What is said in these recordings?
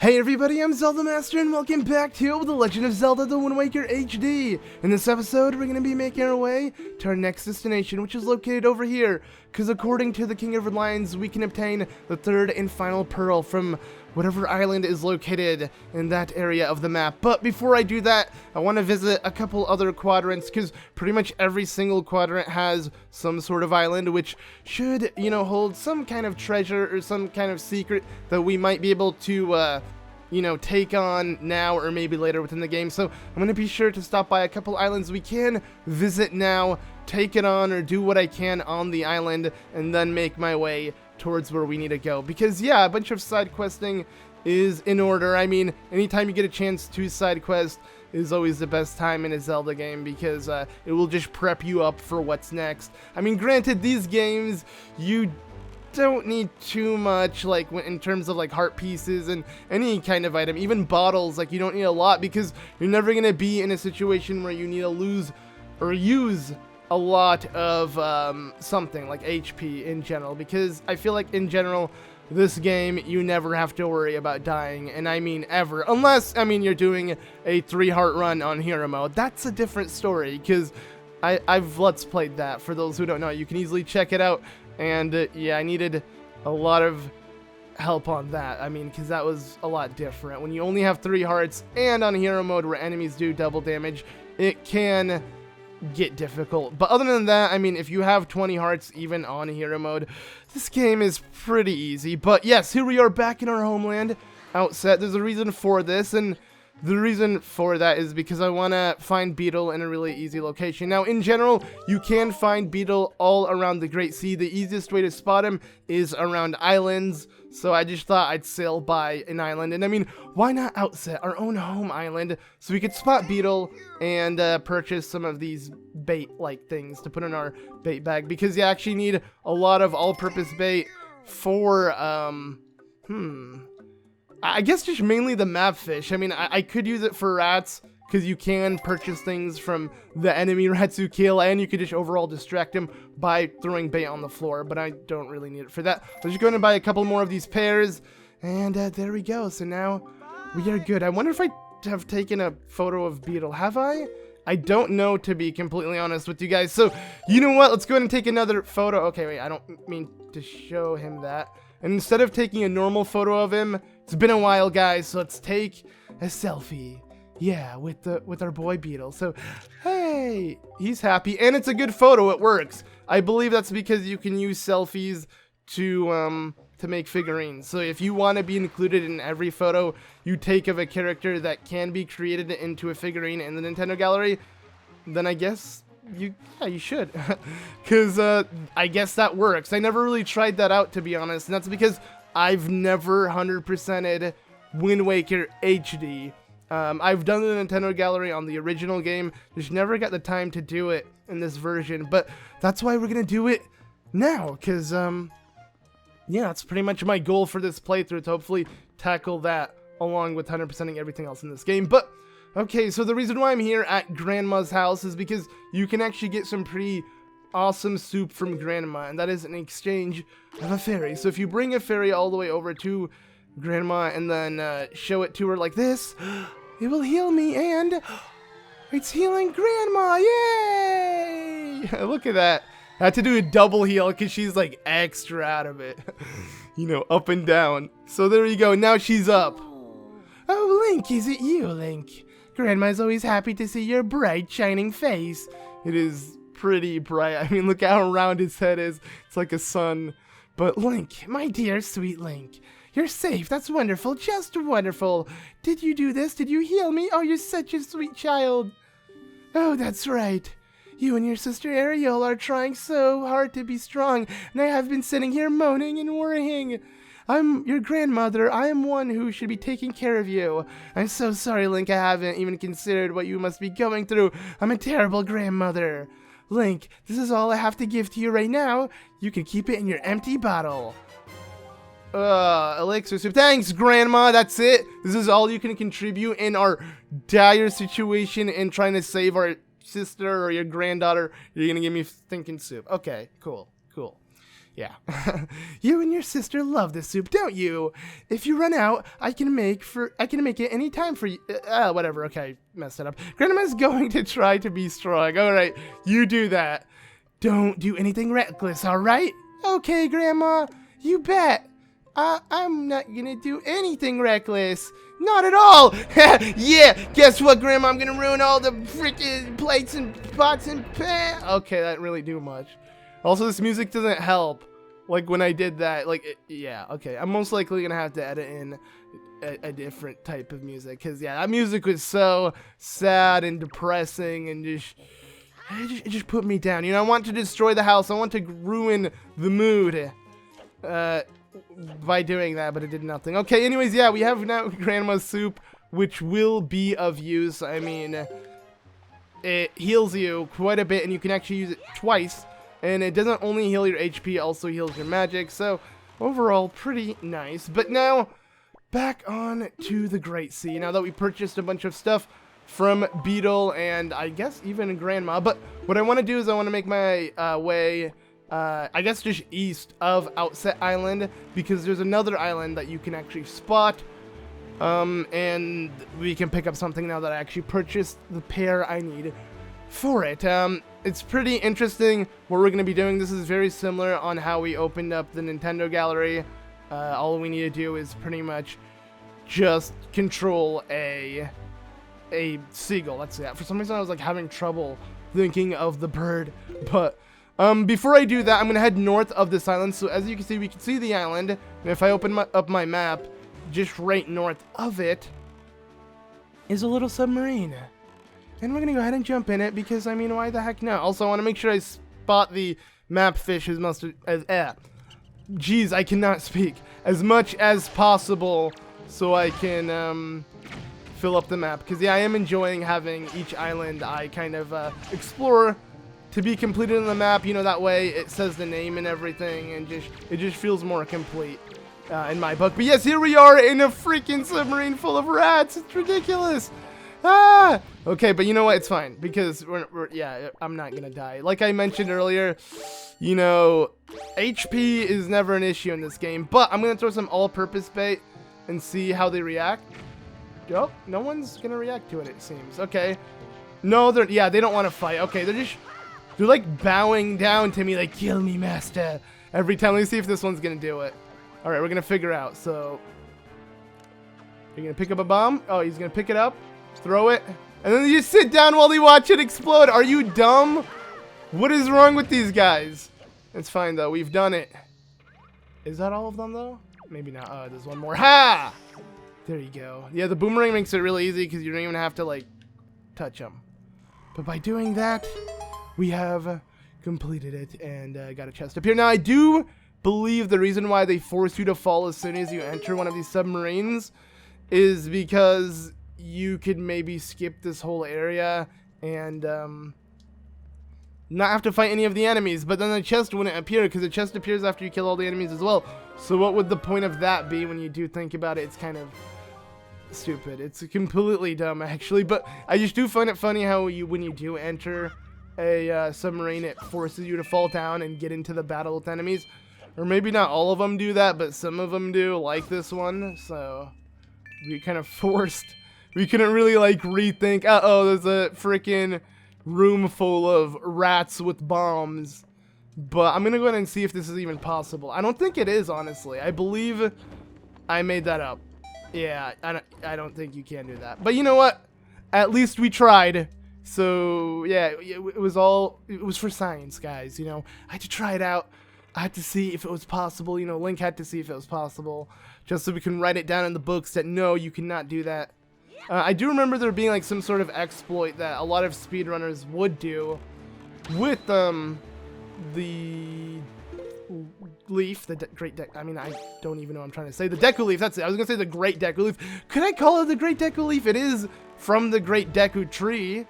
Hey everybody, I'm ZeldaMaster and welcome back to The Legend of Zelda The Wind Waker HD. In this episode, we're going to be making our way to our next destination, which is located over here. Because according to the King of Lions, we can obtain the third and final pearl from whatever island is located in that area of the map. But before I do that, I want to visit a couple other quadrants, because pretty much every single quadrant has some sort of island, which should, hold some kind of treasure or some kind of secret that we might be able to, take on now or maybe later within the game. So I'm going to be sure to stop by a couple islands we can visit now, take it on or do what I can on the island, and then make my way towards where we need to go. Because yeah, a bunch of side questing is in order. I mean, anytime you get a chance to side quest is always the best time in a Zelda game, because it will just prep you up for what's next. I mean, granted, these games, you don't need too much, like, in terms of, like, heart pieces and any kind of item. Even bottles, like, you don't need a lot, because you're never going to be in a situation where you need to lose or use a lot of something, like HP in general. Because I feel like, in general, this game, you never have to worry about dying, and I mean ever. Unless, you're doing a 3-heart run on hero mode. That's a different story, because I've Let's Played that. For those who don't know, you can easily check it out. And yeah, I needed a lot of help on that. I mean, because that was a lot different. When you only have 3 hearts and on hero mode where enemies do double damage, it can get difficult. But other than that, I mean, if you have 20 hearts even on hero mode, this game is pretty easy. But yes, here we are back in our homeland, Outset. There's a reason for this, and the reason for that is because I want to find Beetle in a really easy location. Now, in general, you can find Beetle all around the Great Sea. The easiest way to spot him is around islands, so I just thought I'd sail by an island. And I mean, why not Outset, our own home island, so we could spot Beetle and purchase some of these bait-like things to put in our bait bag, because you actually need a lot of all-purpose bait for, I guess just mainly the map fish. I mean, I could use it for rats, because you can purchase things from the enemy rats who kill, and you could just overall distract them by throwing bait on the floor, but I don't really need it for that. I'm just going to buy a couple more of these pears, and there we go. So now we are good. I wonder if I have taken a photo of Beetle. Have I? I don't know, to be completely honest with you guys. So, you know what? Let's go ahead and take another photo. Okay, wait, I don't mean to show him that. And instead of taking a normal photo of him, it's been a while, guys, so let's take a selfie. Yeah, with our boy Beetle. So, hey, he's happy, and it's a good photo. It works. I believe that's because you can use selfies to make figurines. So if you want to be included in every photo you take of a character that can be created into a figurine in the Nintendo Gallery, then I guess you should. Because I guess that works. I never really tried that out, to be honest, and that's because I've never 100%ed Wind Waker HD. I've done the Nintendo Gallery on the original game, just never got the time to do it in this version, but that's why we're gonna do it now, because, yeah, that's pretty much my goal for this playthrough, to hopefully tackle that along with 100%ing everything else in this game. But, okay, so the reason why I'm here at Grandma's house is because you can actually get some pretty awesome soup from Grandma, and that is in exchange of a fairy. So if you bring a fairy all the way over to Grandma and then show it to her like this, it will heal me, and it's healing Grandma. Yay! Look at that. I had to do a double heal because she's like extra out of it. Up and down. So there you go. Now she's up. Oh, Link, is it you, Link? Grandma's always happy to see your bright, shining face. It is pretty bright. I mean, look how round his head is. It's like a sun. But Link, my dear sweet Link, you're safe. That's wonderful. Just wonderful. Did you do this? Did you heal me? Oh, you're such a sweet child. Oh, that's right. You and your sister Ariel are trying so hard to be strong, and I have been sitting here moaning and worrying. I'm your grandmother. I am one who should be taking care of you. I'm so sorry, Link. I haven't even considered what you must be going through. I'm a terrible grandmother. Link, this is all I have to give to you right now. You can keep it in your empty bottle. Elixir soup. Thanks, Grandma. That's it. This is all you can contribute in our dire situation in trying to save our sister or your granddaughter. You're gonna give me thinking soup. Okay, cool. Yeah. You and your sister love this soup, don't you? If you run out, I can make it any time for you. Whatever. Okay, messed it up. Grandma's going to try to be strong. All right, you do that. Don't do anything reckless, all right? Okay, Grandma. You bet. I'm not gonna do anything reckless. Not at all. Yeah, guess what, Grandma? I'm gonna ruin all the freaking plates and pots and pans. Okay, that didn't really do much. Also, this music doesn't help. Like, when I did that, like, yeah, okay. I'm most likely gonna have to edit in a different type of music. Because, yeah, that music was so sad and depressing and it just put me down. You know, I want to destroy the house. I want to ruin the mood by doing that, but it did nothing. Okay, anyways, yeah, we have now Grandma's soup, which will be of use. I mean, it heals you quite a bit, and you can actually use it twice. And it doesn't only heal your HP, it also heals your magic. So, overall, pretty nice. But now, back on to the Great Sea. Now that we purchased a bunch of stuff from Beetle and I guess even Grandma. But what I want to do is I want to make my way, I guess just east of Outset Island. Because there's another island that you can actually spot. And we can pick up something now that I actually purchased the pair I need for it. It's pretty interesting what we're going to be doing. This is very similar on how we opened up the Nintendo Gallery. All we need to do is pretty much just control a seagull. That's it. For some reason I was like having trouble thinking of the bird. But before I do that, I'm going to head north of this island. So as you can see, we can see the island. And if I open up my map, just right north of it is a little submarine. And we're going to go ahead and jump in it because, I mean, why the heck not? Also, I want to make sure I spot the map fish as much as, Jeez, I cannot speak. As much as possible so I can, fill up the map. Because, yeah, I am enjoying having each island I kind of, explore to be completed in the map. You know, that way it says the name and everything and it just feels more complete, in my book. But, yes, here we are in a freaking submarine full of rats. It's ridiculous. Ah! Okay, but you know what? It's fine because yeah, I'm not gonna die. Like I mentioned earlier, you know, HP is never an issue in this game. But I'm gonna throw some all-purpose bait and see how they react. Oh, no one's gonna react to it. It seems. Okay. No, they don't want to fight. Okay, they're like bowing down to me, like kill me, master. Every time. Let's see if this one's gonna do it. All right, we're gonna figure out. So, you're gonna pick up a bomb. Oh, he's gonna pick it up. Throw it, and then you sit down while you watch it explode. Are you dumb? What is wrong with these guys? It's fine, though. We've done it. Is that all of them, though? Maybe not. Oh, there's one more. Ha! There you go. Yeah, the boomerang makes it really easy because you don't even have to, like, touch them. But by doing that, we have completed it and got a chest up here. Now, I do believe the reason why they force you to fall as soon as you enter one of these submarines is because you could maybe skip this whole area and not have to fight any of the enemies, but then the chest wouldn't appear because the chest appears after you kill all the enemies as well. So what would the point of that be when you do think about it? It's kind of stupid. It's completely dumb, actually, but I just do find it funny how when you do enter a submarine, it forces you to fall down and get into the battle with enemies. Or maybe not all of them do that, but some of them do, like this one. So we kind of forced. We couldn't really, like, rethink, uh-oh, there's a freaking room full of rats with bombs. But I'm gonna go ahead and see if this is even possible. I don't think it is, honestly. I believe I made that up. Yeah, I don't think you can do that. But you know what? At least we tried. So, yeah, it was for science, guys, you know. I had to try it out. I had to see if it was possible. You know, Link had to see if it was possible. Just so we can write it down in the books that, no, you cannot do that. I do remember there being like some sort of exploit that a lot of speedrunners would do with the leaf, the Great Deku. I mean, I don't even know what I'm trying to say. The Deku Leaf, that's it. I was gonna say the Great Deku Leaf. Could I call it the Great Deku Leaf? It is from the Great Deku Tree,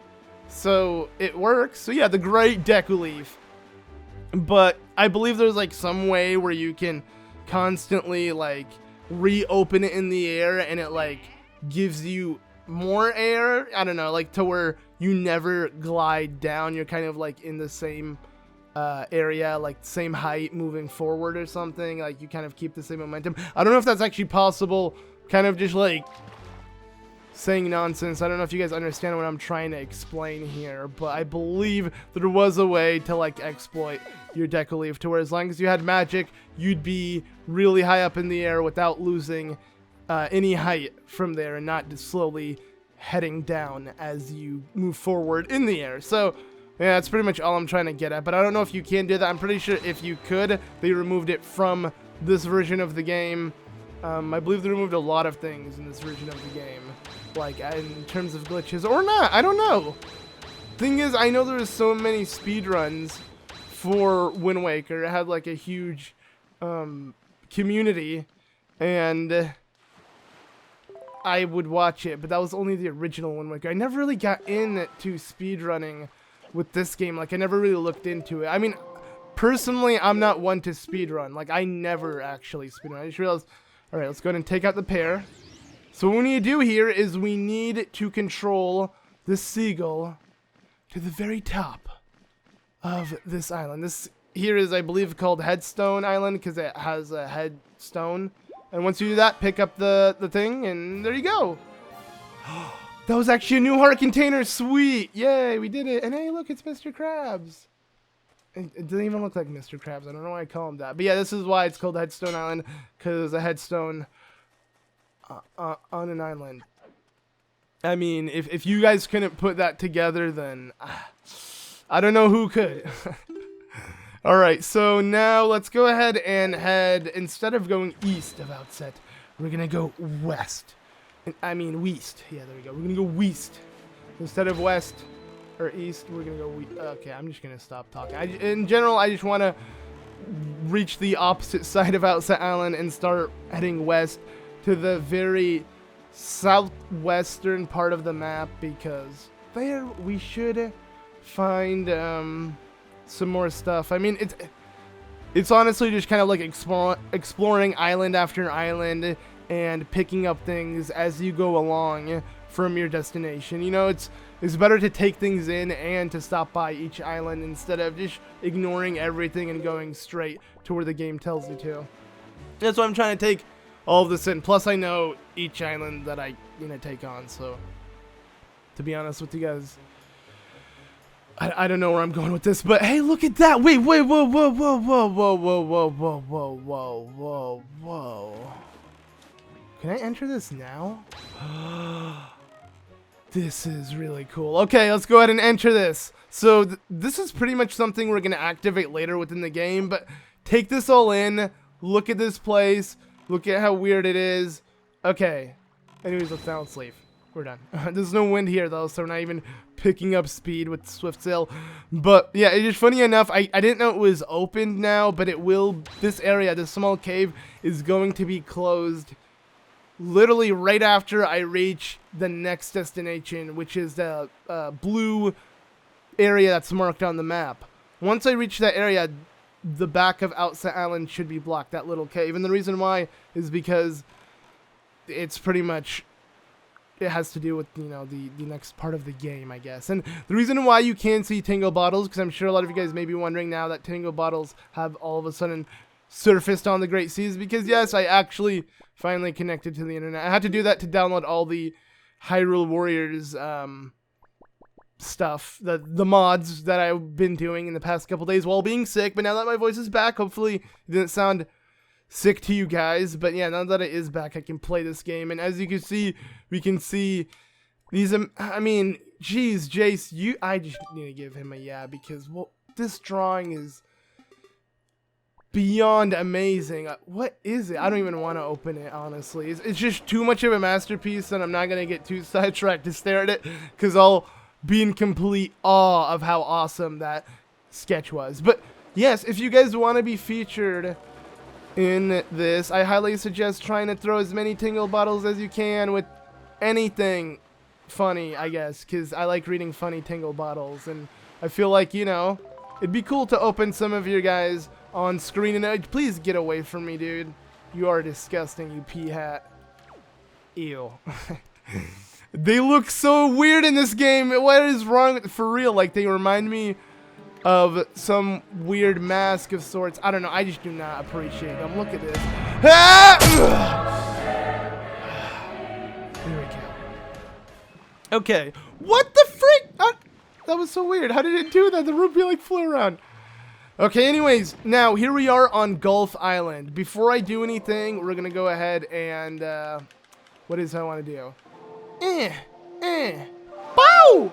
so it works. So yeah, the Great Deku Leaf. But I believe there's like some way where you can constantly like reopen it in the air and it like gives you more air. I don't know, like to where you never glide down. You're kind of like in the same area, like same height moving forward or something. Like you kind of keep the same momentum. I don't know if that's actually possible. Kind of just like saying nonsense. I don't know if you guys understand what I'm trying to explain here, but I believe there was a way to like exploit your deco leaf to where as long as you had magic, you'd be really high up in the air without losing any height from there and not just slowly heading down as you move forward in the air. So yeah, that's pretty much all I'm trying to get at, but I don't know if you can do that. I'm pretty sure if you could, they removed it from this version of the game. I believe they removed a lot of things in this version of the game, like in terms of glitches or not. I don't know. Thing is, I know there's so many speedruns for Wind Waker. It had like a huge community, and I would watch it, but that was only the original Wind Waker. I never really got into speedrunning with this game. Like I never really looked into it. I mean, personally, I'm not one to speedrun. Like I never actually speedrun. I just realized, all right, let's go ahead and take out the pear. So what we need to do here is we need to control this seagull to the very top of this island. This here is, I believe, called Headstone Island because it has a headstone. And once you do that, pick up the thing, and there you go. That was actually a new heart container. Sweet. Yay, we did it. And hey, look, it's Mr. Krabs. It doesn't even look like Mr. Krabs. I don't know why I call him that. But yeah, this is why it's called Headstone Island, because a headstone on an island. I mean, if you guys couldn't put that together, then I don't know who could. Alright, so now let's go ahead and head, instead of going east of Outset, we're going to go west. I mean, west. Yeah, there we go. We're going to go west. Instead of west or east, we're going to go west. Okay, I'm just going to stop talking. In general, I just want to reach the opposite side of Outset Island and start heading west to the very southwestern part of the map, because there we should find some more stuff. I mean, it's honestly just kind of like exploring island after island and picking up things as you go along from your destination. You know, it's better to take things in and to stop by each island instead of just ignoring everything and going straight to where the game tells you to. That's why I'm trying to take all of this in. Plus, I know each island that I take on. So, to be honest with you guys, I don't know where I'm going with this, but hey, look at that! Wait, whoa, whoa, whoa, whoa, whoa, whoa, whoa, whoa, whoa, whoa, whoa, whoa. Can I enter this now? This is really cool. Okay, let's go ahead and enter this. So this is pretty much something we're gonna activate later within the game, but take this all in. Look at this place. Look at how weird it is. Okay. Anyways, let's now let's leave. We're done. There's no wind here though, so we're not even picking up speed with Swift Sail. But yeah, it's just funny enough, I didn't know it was opened now, but it will. This area, this small cave, is going to be closed literally right after I reach the next destination, which is the blue area that's marked on the map. Once I reach that area, the back of Outset Island should be blocked, that little cave. And the reason why is because it's pretty much, it has to do with, you know, the next part of the game, I guess. And the reason why you can see Tingle Bottles, because I'm sure a lot of you guys may be wondering now that Tingle Bottles have all of a sudden surfaced on the Great Seas, because yes, I actually finally connected to the internet. I had to do that to download all the Hyrule Warriors stuff, the mods that I've been doing in the past couple days while being sick. But now that my voice is back, hopefully it didn't sound sick to you guys. But yeah, now that it is back, I can play this game. And as you can see, we can see these, I mean, geez, Jace, I just need to give him a yeah, because, well, this drawing is beyond amazing. What is it? I don't even want to open it, honestly. It's just too much of a masterpiece, and I'm not going to get too sidetracked to stare at it, because I'll be in complete awe of how awesome that sketch was. But yes, if you guys want to be featured in this, I highly suggest trying to throw as many Tingle Bottles as you can with anything funny, I guess, because I like reading funny Tingle Bottles, and I feel like, you know, it'd be cool to open some of your guys on screen. And please get away from me, dude. You are disgusting, you pea hat. Ew. They look so weird in this game. What is wrong with, for real? Like, they remind me of some weird mask of sorts. I don't know. I just do not appreciate them. Look at this. Ah! There we go. Okay. What the freak? That was so weird. How did it do that? The rupee like flew around. Okay, anyways, now here we are on Gulf Island. Before I do anything, we're gonna go ahead and what is I want to do? Bow!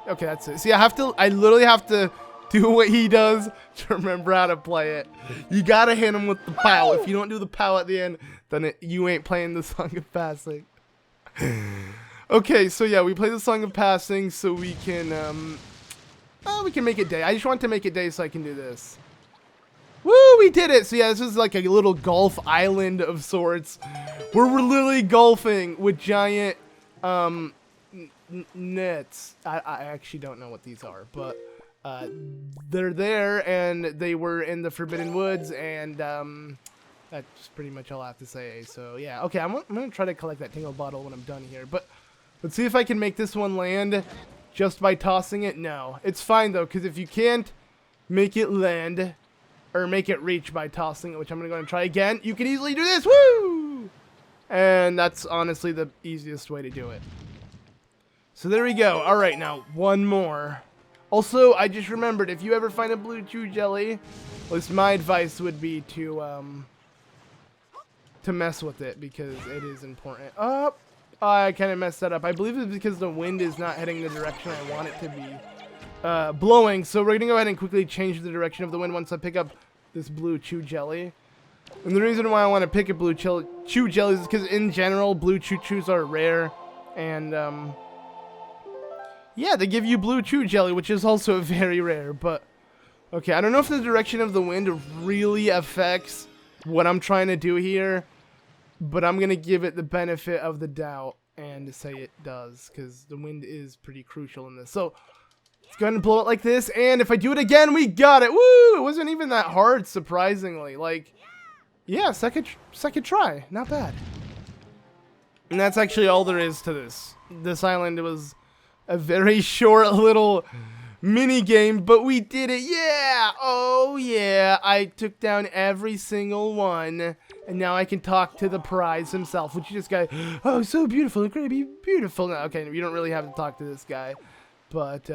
Okay, that's it. See, I literally have to do what he does to remember how to play it. You gotta hit him with the pow. If you don't do the pow at the end, then you ain't playing the Song of Passing. Okay, so yeah, we play the Song of Passing so we can make it day. I just want to make it day so I can do this. Woo, we did it. So yeah, this is like a little Gulf Island of sorts where we're literally golfing with giant nets. I actually don't know what these are, but they're there and they were in the Forbidden Woods, and that's pretty much all I have to say. So yeah, okay, I'm gonna try to collect that Tingle Bottle when I'm done here, but let's see if I can make this one land just by tossing it. No, it's fine though, because if you can't make it land or make it reach by tossing it, which I'm gonna go and try again, you can easily do this. Woo! And that's honestly the easiest way to do it. So there we go. All right, now one more. Also, I just remembered, if you ever find a blue chew jelly, at least my advice would be to mess with it, because it is important. Oh, I kind of messed that up. I believe it's because the wind is not heading the direction I want it to be blowing. So we're going to go ahead and quickly change the direction of the wind once I pick up this blue chew jelly. And the reason why I want to pick a blue chew jelly is because in general, blue chews are rare. And yeah, they give you blue chew jelly, which is also very rare. But okay, I don't know if the direction of the wind really affects what I'm trying to do here, but I'm going to give it the benefit of the doubt and say it does, because the wind is pretty crucial in this. So let's go ahead and blow it like this, and if I do it again, we got it. Woo! It wasn't even that hard, surprisingly. Like, yeah, second try. Not bad. And that's actually all there is to this. This island was a very short little mini game, but we did it. Yeah! Oh yeah! I took down every single one, and now I can talk to the prize himself, which is this guy. Oh, so beautiful! It's gonna be beautiful. No, okay, you don't really have to talk to this guy, but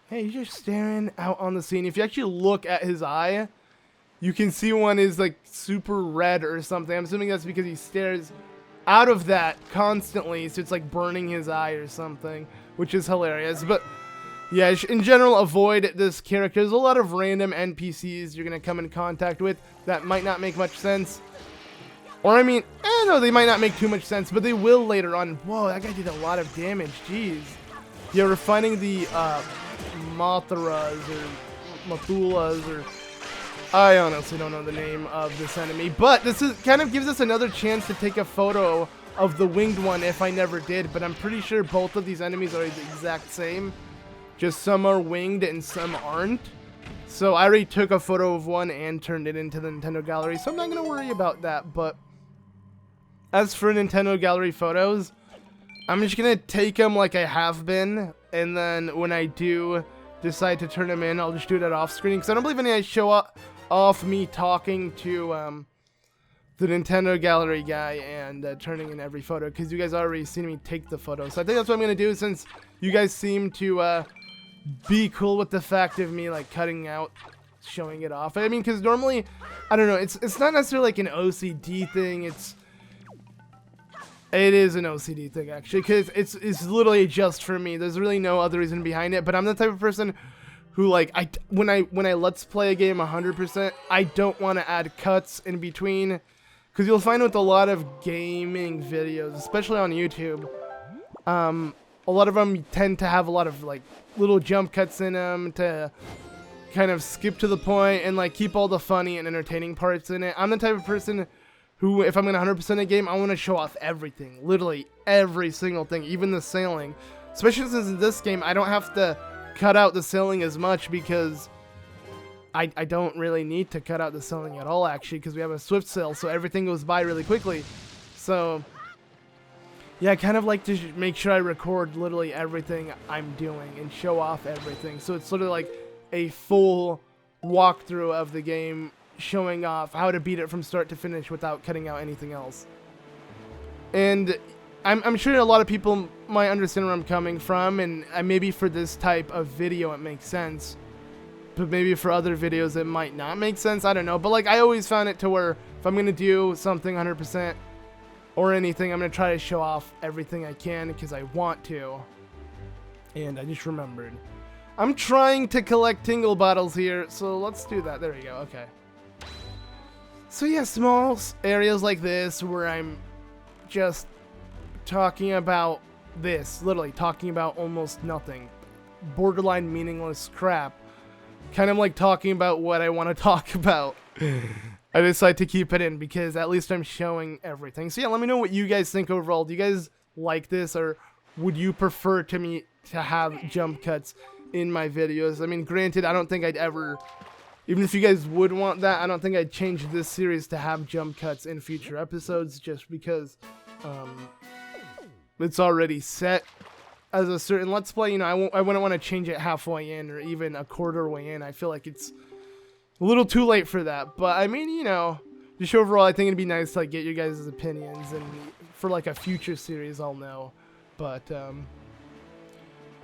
hey, he's just staring out on the scene. If you actually look at his eye, you can see one is like super red or something. I'm assuming that's because he stares out of that constantly, so it's like burning his eye or something, which is hilarious. But yeah, in general, avoid this character. There's a lot of random NPCs you're going to come in contact with that might not make much sense. Or, I mean, no, they might not make too much sense, but they will later on. Whoa, that guy did a lot of damage. Jeez. Yeah, we're finding the Mothuras or Mathulas, or I honestly don't know the name of this enemy. But this is kind of gives us another chance to take a photo of the winged one if I never did. But I'm pretty sure both of these enemies are the exact same. Just some are winged and some aren't. So I already took a photo of one and turned it into the Nintendo Gallery, so I'm not going to worry about that. But as for Nintendo Gallery photos, I'm just going to take them like I have been. And then when I do decide to turn them in, I'll just do that off screen, because I don't believe any show off me talking to the Nintendo Gallery guy and turning in every photo, because you guys already seen me take the photo. So I think that's what I'm going to do, since you guys seem to be cool with the fact of me like cutting out showing it off. I mean, because normally, I don't know, it's not necessarily like an OCD thing. It is an OCD thing, actually, because it's literally just for me. There's really no other reason behind it. But I'm the type of person who, like, when I let's play a game 100%, I don't want to add cuts in between, because you'll find with a lot of gaming videos, especially on YouTube, a lot of them tend to have a lot of like little jump cuts in them to kind of skip to the point and like keep all the funny and entertaining parts in it. I'm the type of person who, if I'm going to 100% a game, I want to show off everything, literally every single thing, even the sailing. Especially since in this game, I don't have to cut out the sailing as much, because I don't really need to cut out the sailing at all, actually, because we have a swift sail, so everything goes by really quickly. So yeah, I kind of like to make sure I record literally everything I'm doing and show off everything. So it's sort of like a full walkthrough of the game, showing off how to beat it from start to finish without cutting out anything else. And I'm sure a lot of people might understand where I'm coming from, and maybe for this type of video it makes sense, but maybe for other videos it might not make sense. I don't know, but like I always found it to where if I'm gonna do something 100% or anything, I'm gonna try to show off everything I can because I want to. And I just remembered I'm trying to collect Tingle Bottles here, so let's do that. There we go. Okay. So yeah, small areas like this where I'm just talking about this, literally talking about almost nothing, borderline meaningless crap, kind of like talking about what I want to talk about. I decide to keep it in because at least I'm showing everything. So yeah, let me know what you guys think overall. Do you guys like this, or would you prefer to have jump cuts in my videos? I mean, granted, I don't think I'd ever, even if you guys would want that, I don't think I'd change this series to have jump cuts in future episodes, just because it's already set as a certain Let's Play. You know, I wouldn't want to change it halfway in or even a quarter way in. I feel like it's a little too late for that. But I mean, you know, just overall, I think it'd be nice to like get your guys' opinions, and for like a future series, I'll know. But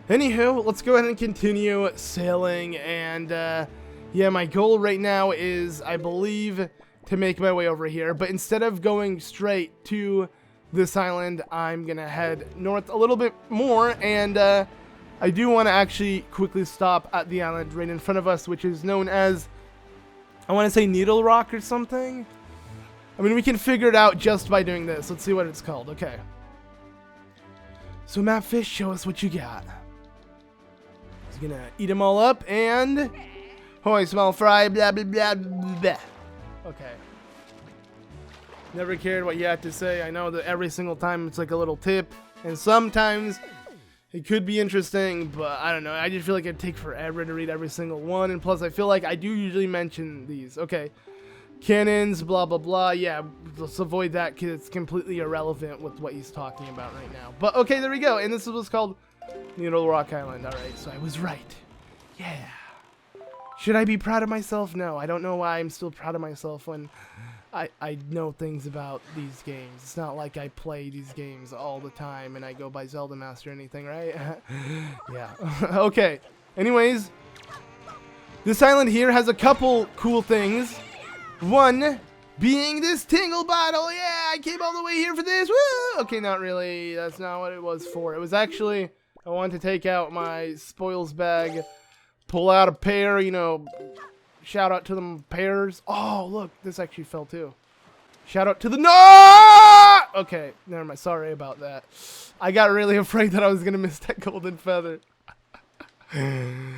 anywho, let's go ahead and continue sailing. And yeah, my goal right now is, I believe, to make my way over here. But instead of going straight to this island, I'm gonna head north a little bit more, and I do want to actually quickly stop at the island right in front of us, which is known as, I want to say, Needle Rock or something. I mean, we can figure it out just by doing this. Let's see what it's called. Okay. So map fish, show us what you got. He's gonna eat them all up, and hoy, small fry, blah blah blah blah. Okay. Never cared what you had to say. I know that every single time it's like a little tip, and sometimes it could be interesting, but I don't know. I just feel like it'd take forever to read every single one, and plus I feel like I do usually mention these. Okay. Cannons, blah blah blah. Yeah, let's avoid that because it's completely irrelevant with what he's talking about right now. But okay, there we go. And this is what's called Noodle Rock Island. Alright, so I was right. Yeah. Should I be proud of myself? No, I don't know why I'm still proud of myself when I know things about these games. It's not like I play these games all the time and I go by ZeldaMaster or anything, right? Yeah. Okay. Anyways, this island here has a couple cool things. One being this Tingle Bottle. Yeah, I came all the way here for this. Woo! Okay, not really. That's not what it was for. It was actually, I wanted to take out my spoils bag, pull out a pair, you know, shout out to them pears. Oh, look, this actually fell too. Shout out to the no! Okay, never mind. Sorry about that. I got really afraid that I was gonna miss that golden feather. I'm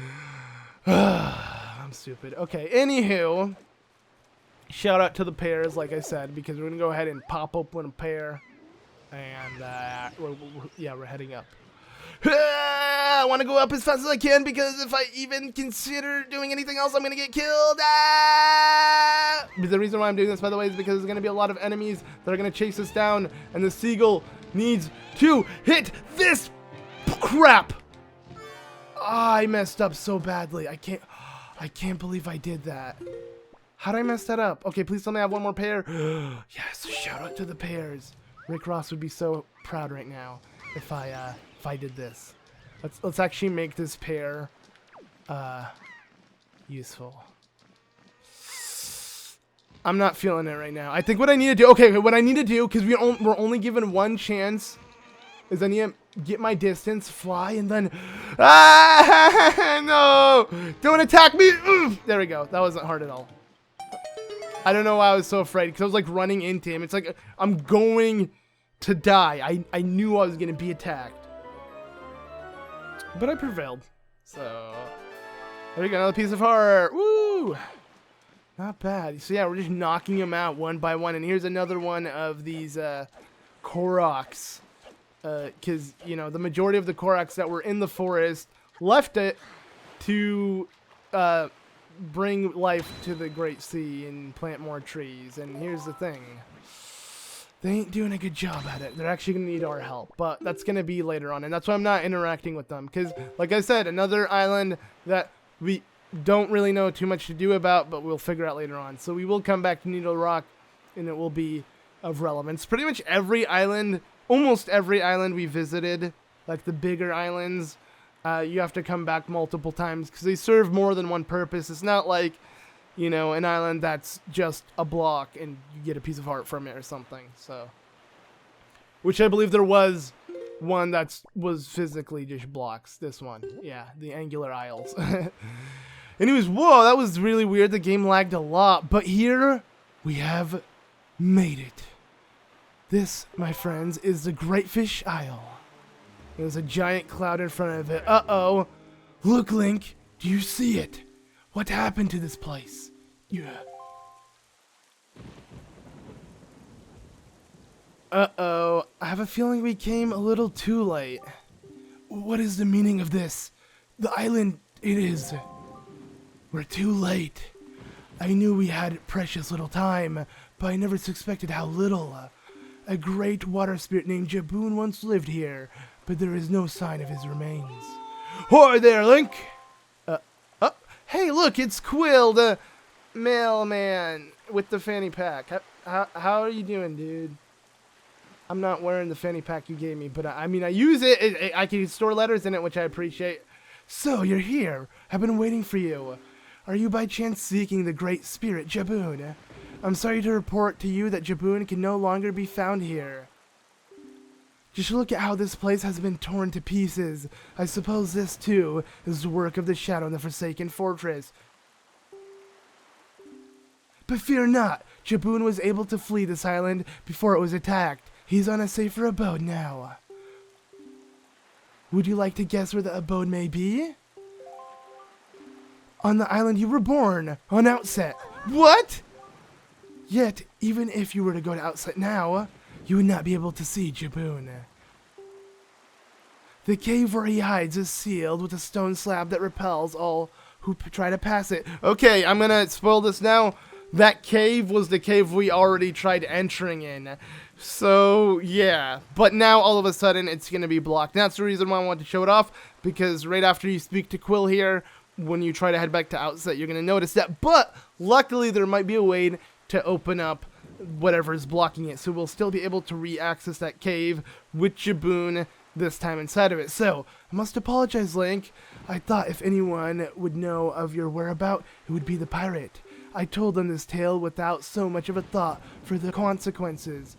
stupid. Okay, anywho, shout out to the pears, like I said, because we're gonna go ahead and pop open a pear, and we're heading up. I want to go up as fast as I can, because if I even consider doing anything else, I'm going to get killed. But the reason why I'm doing this, by the way, is because there's going to be a lot of enemies that are going to chase us down, and the seagull needs to hit this crap. I messed up so badly. I can't believe I did that. How did I mess that up? Okay, please tell me I have one more pair. Yes, shout out to the pears. Rick Ross would be so proud right now if I did this. Let's actually make this pair useful. I'm not feeling it right now. I think what I need to do, okay, what I need to do, because we're only given one chance, is I need to get my distance, fly, and then, no, don't attack me. There we go. That wasn't hard at all. I don't know why I was so afraid, because I was like running into him. It's like I'm going to die. I knew I was going to be attacked. But I prevailed. So, there we go, another piece of heart. Woo! Not bad. So yeah, we're just knocking them out one by one. And here's another one of these Koroks. Because, you know, the majority of the Koroks that were in the forest left it to bring life to the Great Sea and plant more trees. And here's the thing. They ain't doing a good job at it. They're actually going to need our help. But that's going to be later on. And that's why I'm not interacting with them. Because, like I said, another island that we don't really know too much to do about, but we'll figure out later on. So we will come back to Needle Rock, and it will be of relevance. Pretty much every island, almost every island we visited, like the bigger islands, you have to come back multiple times because they serve more than one purpose. It's not like, you know, an island that's just a block and you get a piece of art from it or something. So, which I believe there was one that was physically just blocks. This one, yeah, the Angular Isles. Anyways, whoa, that was really weird. The game lagged a lot, but here we have made it. This, my friends, is the Greatfish Isle. There's a giant cloud in front of it. Uh-oh. Look, Link, do you see it? What happened to this place? Yeah. Uh-oh. I have a feeling we came a little too late. What is the meaning of this? The island, it is. We're too late. I knew we had precious little time, but I never suspected how little. A great water spirit named Jaboon once lived here, but there is no sign of his remains. Hi there, Link! Hey, look, it's Quill, the mailman with the fanny pack. How are you doing, dude? I'm not wearing the fanny pack you gave me, but I mean, I use it. I can store letters in it, which I appreciate. So, you're here. I've been waiting for you. Are you by chance seeking the great spirit, Jaboon? I'm sorry to report to you that Jaboon can no longer be found here. Just look at how this place has been torn to pieces. I suppose this, too, is the work of the Shadow in the Forsaken Fortress. But fear not, Jaboon was able to flee this island before it was attacked. He's on a safer abode now. Would you like to guess where the abode may be? On the island you were born, on Outset. What? Yet, even if you were to go to Outset now, you would not be able to see Jaboon. The cave where he hides is sealed with a stone slab that repels all who try to pass it. Okay, I'm gonna spoil this now. That cave was the cave we already tried entering in. So, yeah. But now, all of a sudden, it's gonna be blocked. And that's the reason why I wanted to show it off, because right after you speak to Quill here, when you try to head back to Outset, you're gonna notice that. But, luckily, there might be a way to open up whatever is blocking it, so we'll still be able to re-access that cave with Jaboon this time inside of it. So, I must apologize, Link. I thought if anyone would know of your whereabout, it would be the pirate. I told them this tale without so much of a thought for the consequences.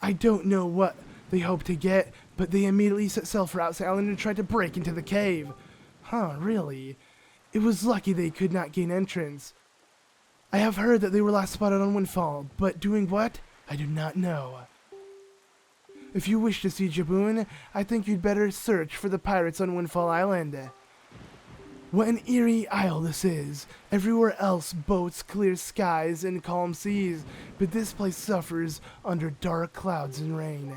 I don't know what they hoped to get, but they immediately set sail for Outset Island and tried to break into the cave. Huh, really? It was lucky they could not gain entrance. I have heard that they were last spotted on Windfall, but doing what? I do not know. If you wish to see Jaboon, I think you'd better search for the pirates on Windfall Island. What an eerie isle this is. Everywhere else boats, clear skies, and calm seas, but this place suffers under dark clouds and rain.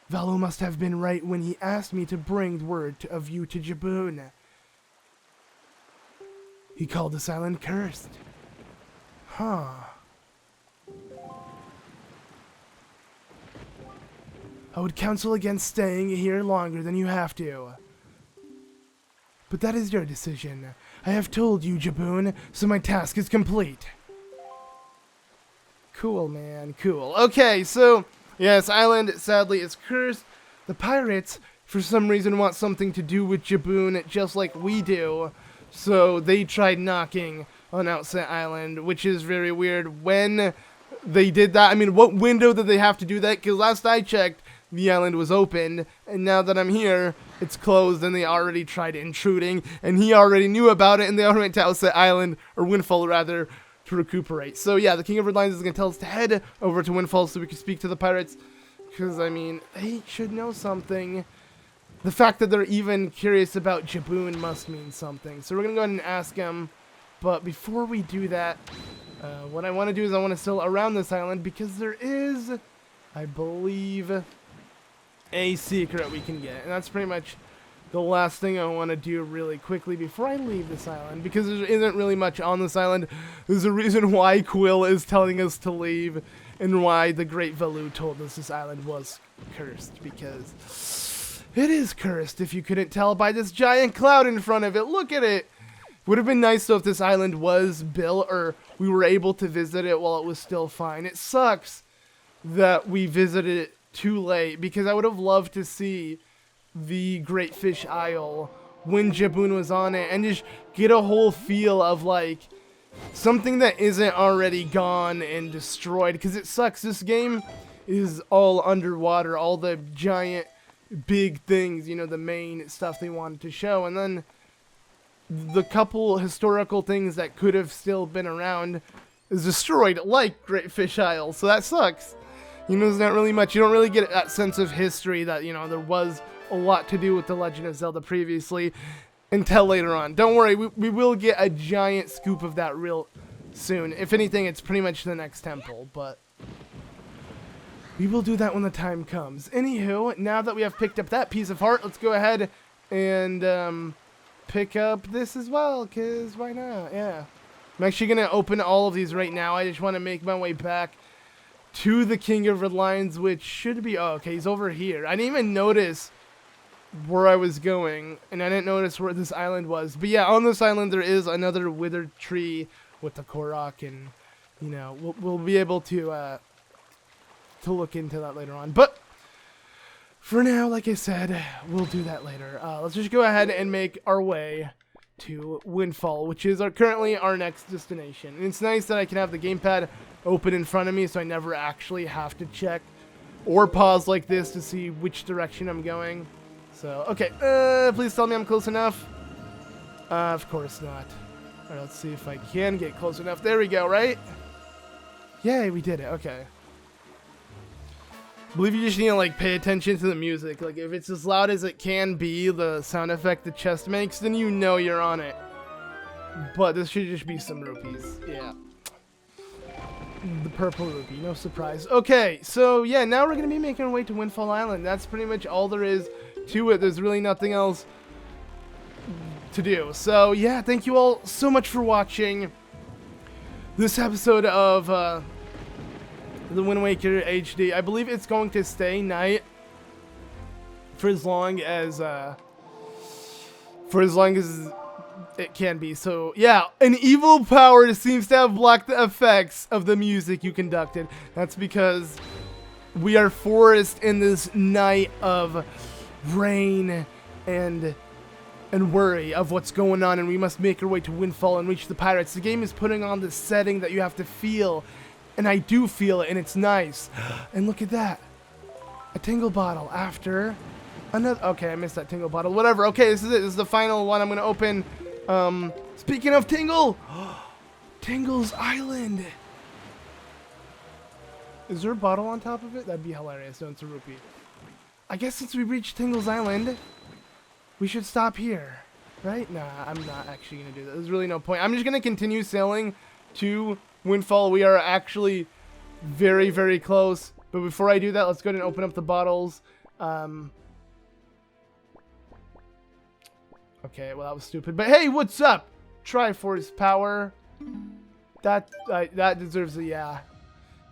Valo must have been right when he asked me to bring word of you to Jaboon. He called this island cursed. Huh. I would counsel against staying here longer than you have to. But that is your decision. I have told you, Jaboon, so my task is complete. Cool, man, cool. Okay, so, yes, island, sadly, is cursed. The pirates, for some reason, want something to do with Jaboon, just like we do. So, they tried knocking on Outset Island, which is very weird. When they did that, I mean, what window did they have to do that? Because last I checked, the island was open, and now that I'm here, it's closed, and they already tried intruding, and he already knew about it, and they already went to Outset Island, or Windfall rather, to recuperate. So yeah, the King of Red Lions is going to tell us to head over to Windfall so we can speak to the pirates, because, I mean, they should know something. The fact that they're even curious about Jaboon must mean something. So we're going to go ahead and ask them, but before we do that, what I want to do is I want to sail around this island, because there is, I believe, a secret we can get, and that's pretty much the last thing I want to do really quickly before I leave this island, because there isn't really much on this island. There's a reason why Quill is telling us to leave, and why the Great Valu told us this island was cursed, because it is cursed, if you couldn't tell by this giant cloud in front of it. Look at it! Would have been nice though if this island was built or we were able to visit it while it was still fine. It sucks that we visited it too late because I would have loved to see the Greatfish Isle when Jaboon was on it and just get a whole feel of like something that isn't already gone and destroyed, because it sucks. This game is all underwater, all the giant big things, you know, the main stuff they wanted to show, and then the couple historical things that could have still been around is destroyed, like Greatfish Isle, so that sucks. You know, there's not really much. You don't really get that sense of history that, you know, there was a lot to do with The Legend of Zelda previously until later on. Don't worry, we will get a giant scoop of that real soon. If anything, it's pretty much the next temple, but we will do that when the time comes. Anywho, now that we have picked up that piece of heart, let's go ahead and pick up this as well, because why not? Yeah. I'm actually going to open all of these right now. I just want to make my way back to the King of Red Lions, which should be... Oh, okay, he's over here. I didn't even notice where I was going, and I didn't notice where this island was. But yeah, on this island there is another withered tree with the Korok, and, you know, we'll be able to look into that later on. But for now, like I said, we'll do that later. Let's just go ahead and make our way to Windfall, which is currently our next destination. And it's nice that I can have the gamepad open in front of me, so I never actually have to check or pause like this to see which direction I'm going. So, okay, please tell me I'm close enough. Of course not. Alright, let's see if I can get close enough. There we go, right? Yay, we did it. Okay. I believe you just need to, like, pay attention to the music. Like, if it's as loud as it can be, the sound effect the chest makes, then you know you're on it. But this should just be some rupees. Yeah. The purple rupee, no surprise. Okay, so yeah, now we're going to be making our way to Windfall Island. That's pretty much all there is to it. There's really nothing else to do. So yeah, thank you all so much for watching this episode of the Wind Waker HD. I believe it's going to stay night for as long as it can be. So yeah, an evil power seems to have blocked the effects of the music you conducted. That's because we are forced in this night of rain and worry of what's going on, and we must make our way to Windfall and reach the pirates. The game is putting on this setting that you have to feel, and I do feel it, and it's nice. And look at that, a Tingle Bottle after another. Okay, I missed that Tingle Bottle. Whatever. Okay, this is it. This is the final one I'm gonna open. Speaking of Tingle, Tingles Island. Is there a bottle on top of it? That'd be hilarious. No, it's a rupee. I guess since we reached Tingles Island, we should stop here, right? Nah, I'm not actually gonna do that. There's really no point. I'm just gonna continue sailing to Windfall. We are actually very, very close. But before I do that, let's go ahead and open up the bottles. Okay, well, that was stupid. But hey, what's up? Triforce power. That deserves a yeah.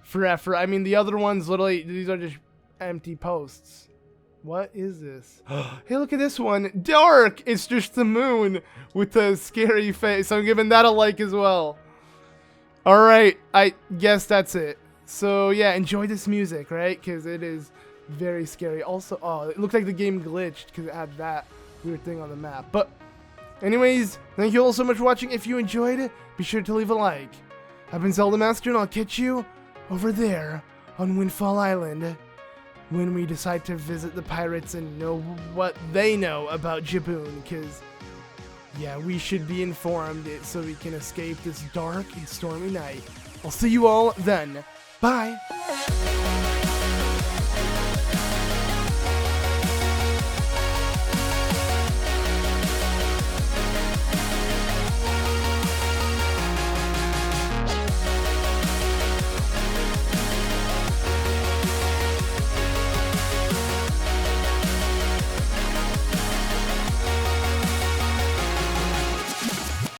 For effort. I mean, the other ones, literally, these are just empty posts. What is this? Hey, look at this one. Dark! It's just the moon with a scary face. I'm giving that a like as well. Alright, I guess that's it. So, yeah, enjoy this music, right? Because it is very scary. Also, oh, it looked like the game glitched because it had that weird thing on the map. But anyways, thank you all so much for watching. If you enjoyed it, be sure to leave a like. I've been ZeldaMaster, and I'll catch you over there on Windfall Island when we decide to visit the pirates and know what they know about Jaboon, because yeah, we should be informed so we can escape this dark and stormy night. I'll see you all then. Bye!